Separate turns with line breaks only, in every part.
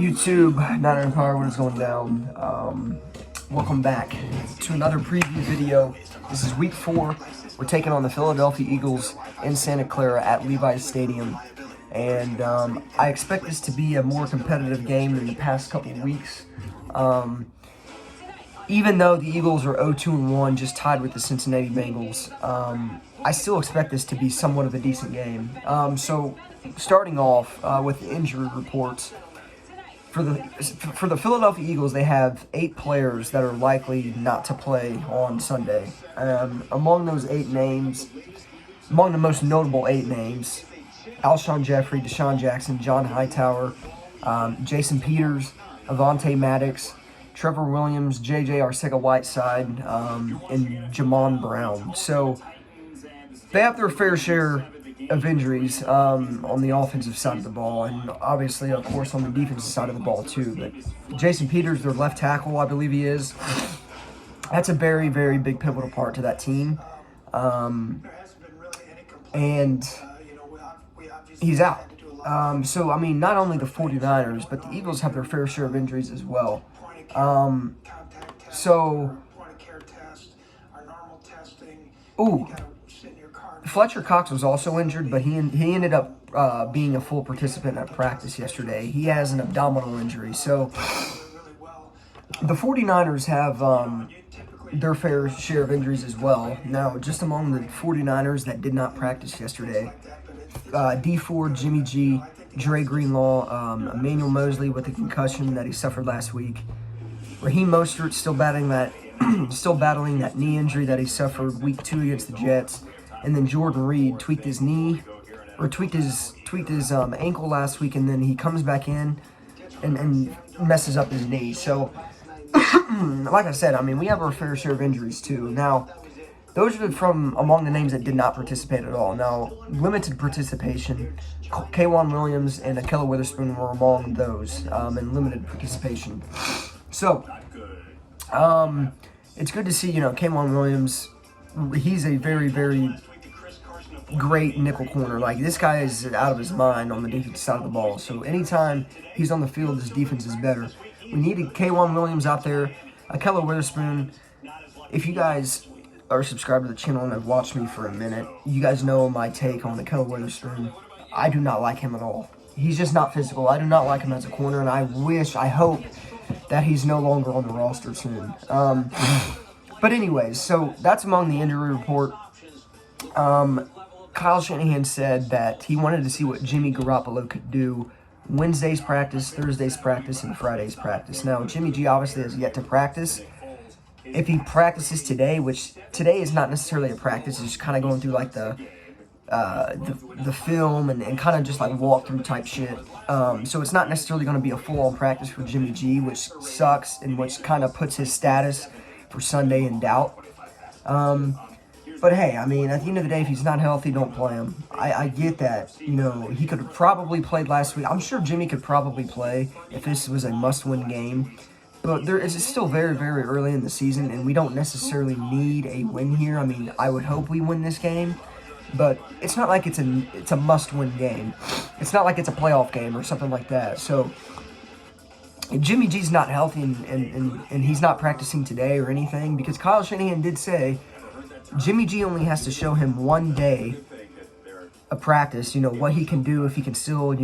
YouTube, Not Empire, what is going down? Welcome back to another preview video. This is week 4. We're taking on the Philadelphia Eagles in Santa Clara at Levi's Stadium. And I expect this to be a more competitive game than the past couple of weeks. Even though the Eagles are 0-2-1, just tied with the Cincinnati Bengals, I still expect this to be somewhat of a decent game. So starting off with the injury reports, for the Philadelphia Eagles, they have 8 players that are likely not to play on Sunday. Among those 8 names, among the most notable 8 names, Alshon Jeffrey, Deshaun Jackson, John Hightower, Jason Peters, Avonte Maddox, Trevor Williams, J.J. Arcega-Whiteside, and Jamon Brown. So they have their fair share of injuries on the offensive side of the ball, and obviously, of course, on the defensive side of the ball too. But Jason Peters, their left tackle, I believe he is, that's a very, very big pivotal part to that team. And he's out. So, I mean, not only the 49ers, but the Eagles have their fair share of injuries as well. Fletcher Cox was also injured, but he ended up being a full participant at practice yesterday. He has an abdominal injury. So the 49ers have their fair share of injuries as well. Now, just among the 49ers that did not practice yesterday, D Ford, Jimmy G, Dre Greenlaw, Emmanuel Mosley with the concussion that he suffered last week. Raheem Mostert still battling that knee injury that he suffered week 2 against the Jets. And then Jordan Reed tweaked his ankle last week, and then he comes back in and messes up his knee. So, like I said, I mean, we have our fair share of injuries too. Now, those are from among the names that did not participate at all. Now, limited participation, K'Wan Williams and Ahkello Witherspoon were among those in limited participation. So, it's good to see, K'Wan Williams. He's a very, very great nickel corner. Like, this guy is out of his mind on the defensive side of the ball. So anytime he's on the field, his defense is better. We needed K'Wan Williams out there. Ahkello Witherspoon. If you guys are subscribed to the channel and have watched me for a minute, you guys know my take on Ahkello Witherspoon. I do not like him at all. He's just not physical. I do not like him as a corner, and I hope that he's no longer on the roster soon. But anyways, so that's among the injury report. Kyle Shanahan said that he wanted to see what Jimmy Garoppolo could do Wednesday's practice, Thursday's practice, and Friday's practice. Now, Jimmy G obviously has yet to practice. If he practices today, which today is not necessarily a practice, it's just kind of going through like the film and kind of just like walkthrough type shit. So it's not necessarily going to be a full-on practice for Jimmy G, which sucks and which kind of puts his status for Sunday in doubt. But hey, I mean, at the end of the day, if he's not healthy, don't play him. I get that. He could have probably played last week. I'm sure Jimmy could probably play if this was a must-win game. But it's still very, very early in the season, and we don't necessarily need a win here. I mean, I would hope we win this game, but it's not like it's a must-win game. It's not like it's a playoff game or something like that. So if Jimmy G's not healthy and he's not practicing today or anything, because Kyle Shanahan did say Jimmy G only has to show him one day of practice, what he can do, if he can still,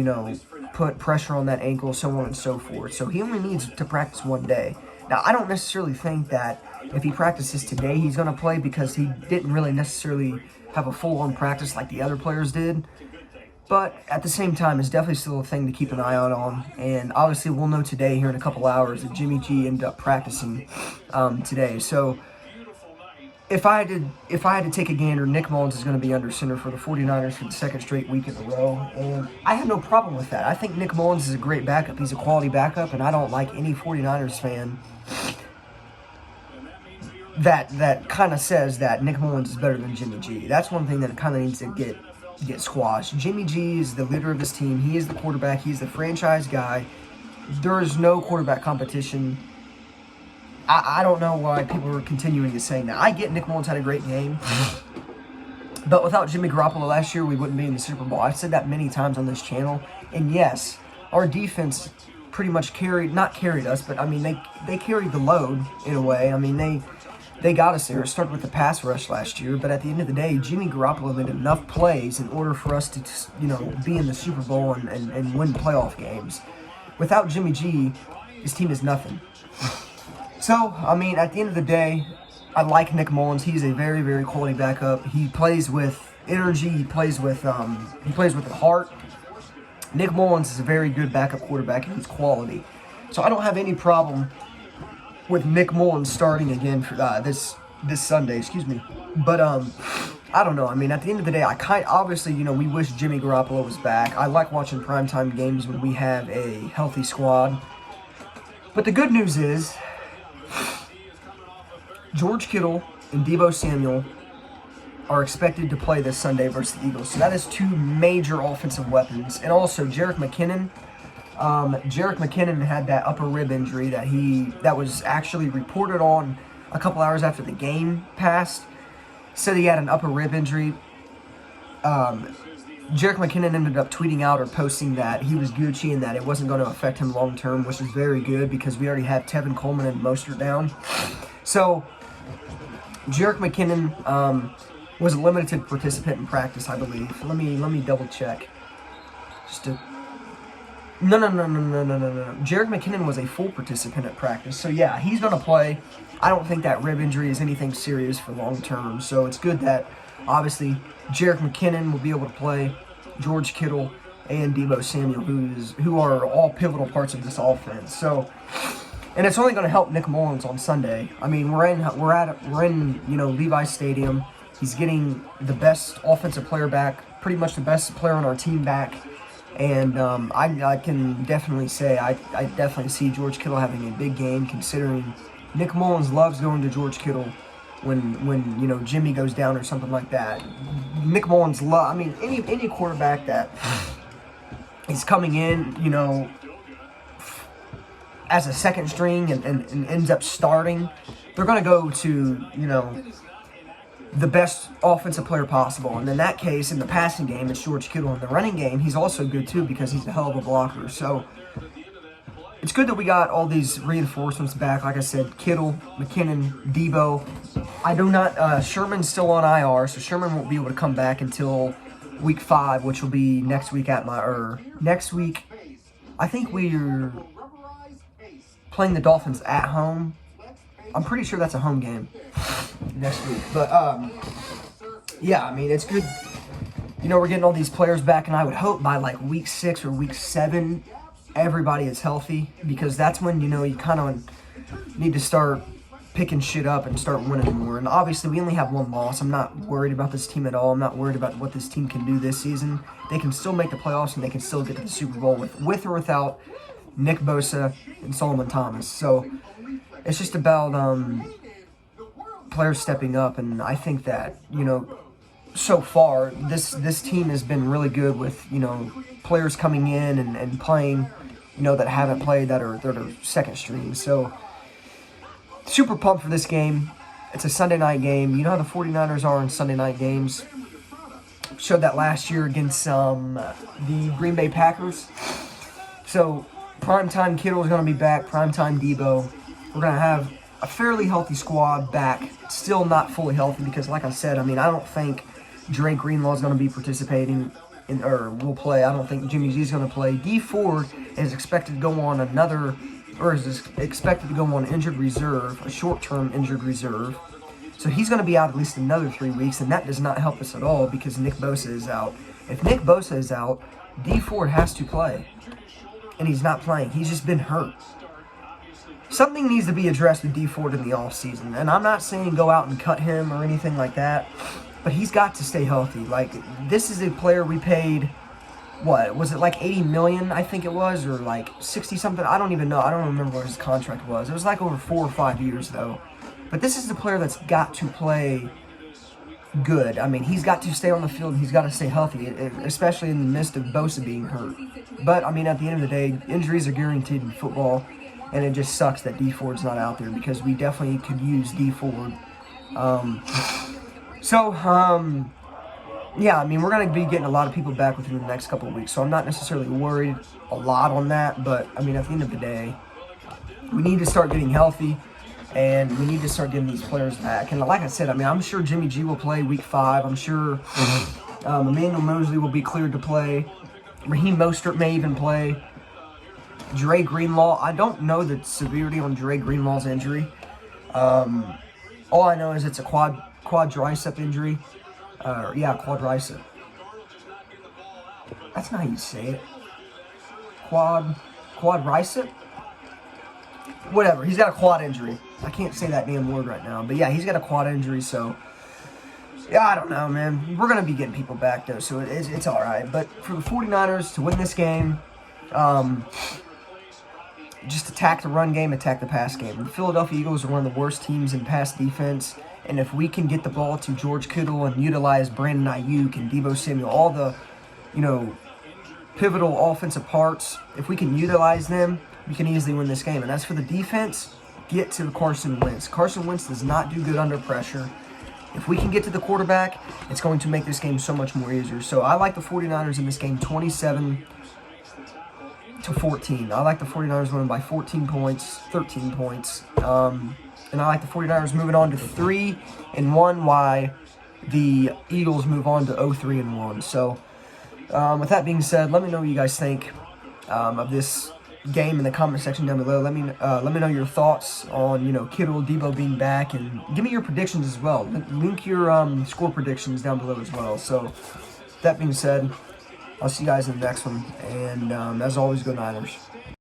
put pressure on that ankle, so on and so forth. So he only needs to practice one day. Now, I don't necessarily think that if he practices today, he's going to play, because he didn't really necessarily have a full-on practice like the other players did. But at the same time, it's definitely still a thing to keep an eye out on. And obviously, we'll know today, here in a couple hours, that Jimmy G ended up practicing today. So if I had to take a gander, Nick Mullens is going to be under center for the 49ers for the second straight week in a row. And I have no problem with that. I think Nick Mullens is a great backup. He's a quality backup, and I don't like any 49ers fan that kind of says that Nick Mullens is better than Jimmy G. That's one thing that kind of needs to get squashed. Jimmy G is the leader of his team. He is the quarterback. He's the franchise guy. There is no quarterback competition. I don't know why people are continuing to say that. I get Nick Mullens had a great game, but without Jimmy Garoppolo last year, we wouldn't be in the Super Bowl. I've said that many times on this channel. And yes, our defense pretty much not carried us, but I mean they carried the load in a way. I mean they got us there. It started with the pass rush last year, but at the end of the day, Jimmy Garoppolo made enough plays in order for us to, be in the Super Bowl and win playoff games. Without Jimmy G, his team is nothing. So, I mean, at the end of the day, I like Nick Mullens. He's a very, very quality backup. He plays with energy. He plays with heart. Nick Mullens is a very good backup quarterback, and he's quality. So I don't have any problem with Nick Mullens starting again for this Sunday. Excuse me. But I don't know. I mean, at the end of the day, obviously, we wish Jimmy Garoppolo was back. I like watching primetime games when we have a healthy squad. But the good news is George Kittle and Deebo Samuel are expected to play this Sunday versus the Eagles. So that is two major offensive weapons. And also, Jerick McKinnon. Jerick McKinnon had that upper rib injury that was actually reported on a couple hours after the game passed. Said he had an upper rib injury. Jerick McKinnon ended up tweeting out or posting that he was Gucci and that it wasn't going to affect him long term, which is very good because we already have Tevin Coleman and Mostert down. So Jerick McKinnon was a limited participant in practice, I believe. Let me double check. No. Jerick McKinnon was a full participant at practice. So, yeah, he's going to play. I don't think that rib injury is anything serious for long term. So, it's good that, obviously, Jerick McKinnon will be able to play, George Kittle and Deebo Samuel, who are all pivotal parts of this offense. So, and it's only going to help Nick Mullens on Sunday. I mean, we're in Levi Stadium. He's getting the best offensive player back, pretty much the best player on our team back. And I can definitely say I definitely see George Kittle having a big game, considering Nick Mullens loves going to George Kittle when Jimmy goes down or something like that. Nick Mullens any quarterback that is coming in, as a second string and ends up starting, they're going to go to, the best offensive player possible. And in that case, in the passing game, it's George Kittle. In the running game, he's also good too because he's a hell of a blocker. So it's good that we got all these reinforcements back. Like I said, Kittle, McKinnon, Deebo. Sherman's still on IR, so Sherman won't be able to come back until week 5, which will be next week next week. I think we're playing the Dolphins at home. I'm pretty sure that's a home game next week. But, yeah, I mean, it's good. We're getting all these players back, and I would hope by, week 6 or week 7, everybody is healthy, because that's when, you kind of need to start picking shit up and start winning more. And obviously, we only have one loss. I'm not worried about this team at all. I'm not worried about what this team can do this season. They can still make the playoffs, and they can still get to the Super Bowl with or without Nick Bosa and Solomon Thomas. So it's just about players stepping up, and I think that, so far, this team has been really good with, players coming in and playing, that haven't played that are second string. So, super pumped for this game. It's a Sunday night game. You know how the 49ers are in Sunday night games. Showed that last year against the Green Bay Packers. So, primetime Kittle is going to be back, primetime Deebo. We're going to have a fairly healthy squad back, still not fully healthy because, like I said, I don't think Drake Greenlaw is going to be participating or will play. I don't think Jimmy G is going to play. D Ford is expected to go on injured reserve, a short-term injured reserve. So he's going to be out at least another 3 weeks, and that does not help us at all because Nick Bosa is out. If Nick Bosa is out, D Ford has to play, and he's not playing. He's just been hurt. Something needs to be addressed with D Ford in the offseason. And I'm not saying go out and cut him or anything like that, but he's got to stay healthy. This is a player we paid, what, was it $80 million, I think it was, or 60-something? I don't even know. I don't remember what his contract was. It was over 4 or 5 years, though. But this is the player that's got to play good. He's got to stay on the field. He's got to stay healthy, especially in the midst of Bosa being hurt. But, at the end of the day, injuries are guaranteed in football. And it just sucks that D Ford's not out there because we definitely could use D Ford. yeah, I mean, we're going to be getting a lot of people back within the next couple of weeks, so I'm not necessarily worried a lot on that. But, I mean, at the end of the day, we need to start getting healthy, and we need to start getting these players back. And like I said, I mean, I'm sure Jimmy G will play week 5. I'm sure Emmanuel Mosley will be cleared to play. Raheem Mostert may even play. Dre Greenlaw, I don't know the severity on Dre Greenlaw's injury. All I know is it's a quadricep injury. Quadricep. That's not how you say it. Quadricep? Whatever. He's got a quad injury. I can't say that damn word right now. But yeah, he's got a quad injury, so yeah, I don't know, man. We're going to be getting people back, though, so it's all right. But for the 49ers to win this game, just attack the run game, attack the pass game. The Philadelphia Eagles are one of the worst teams in pass defense, and if we can get the ball to George Kittle and utilize Brandon Ayuk and Deebo Samuel, all the, pivotal offensive parts, if we can utilize them, we can easily win this game. And as for the defense, get to Carson Wentz. Carson Wentz does not do good under pressure. If we can get to the quarterback, it's going to make this game so much more easier. So I like the 49ers in this game 27-14. I like the 49ers winning by 13 points. And I like the 49ers moving on to 3-1, while the Eagles move on to 0-3-1. So with that being said, let me know what you guys think of this game in the comment section down below. Let me know your thoughts on Kittle, Deebo being back, and give me your predictions as well. Link your score predictions down below as well. So that being said, I'll see you guys in the next one, and as always, go Niners.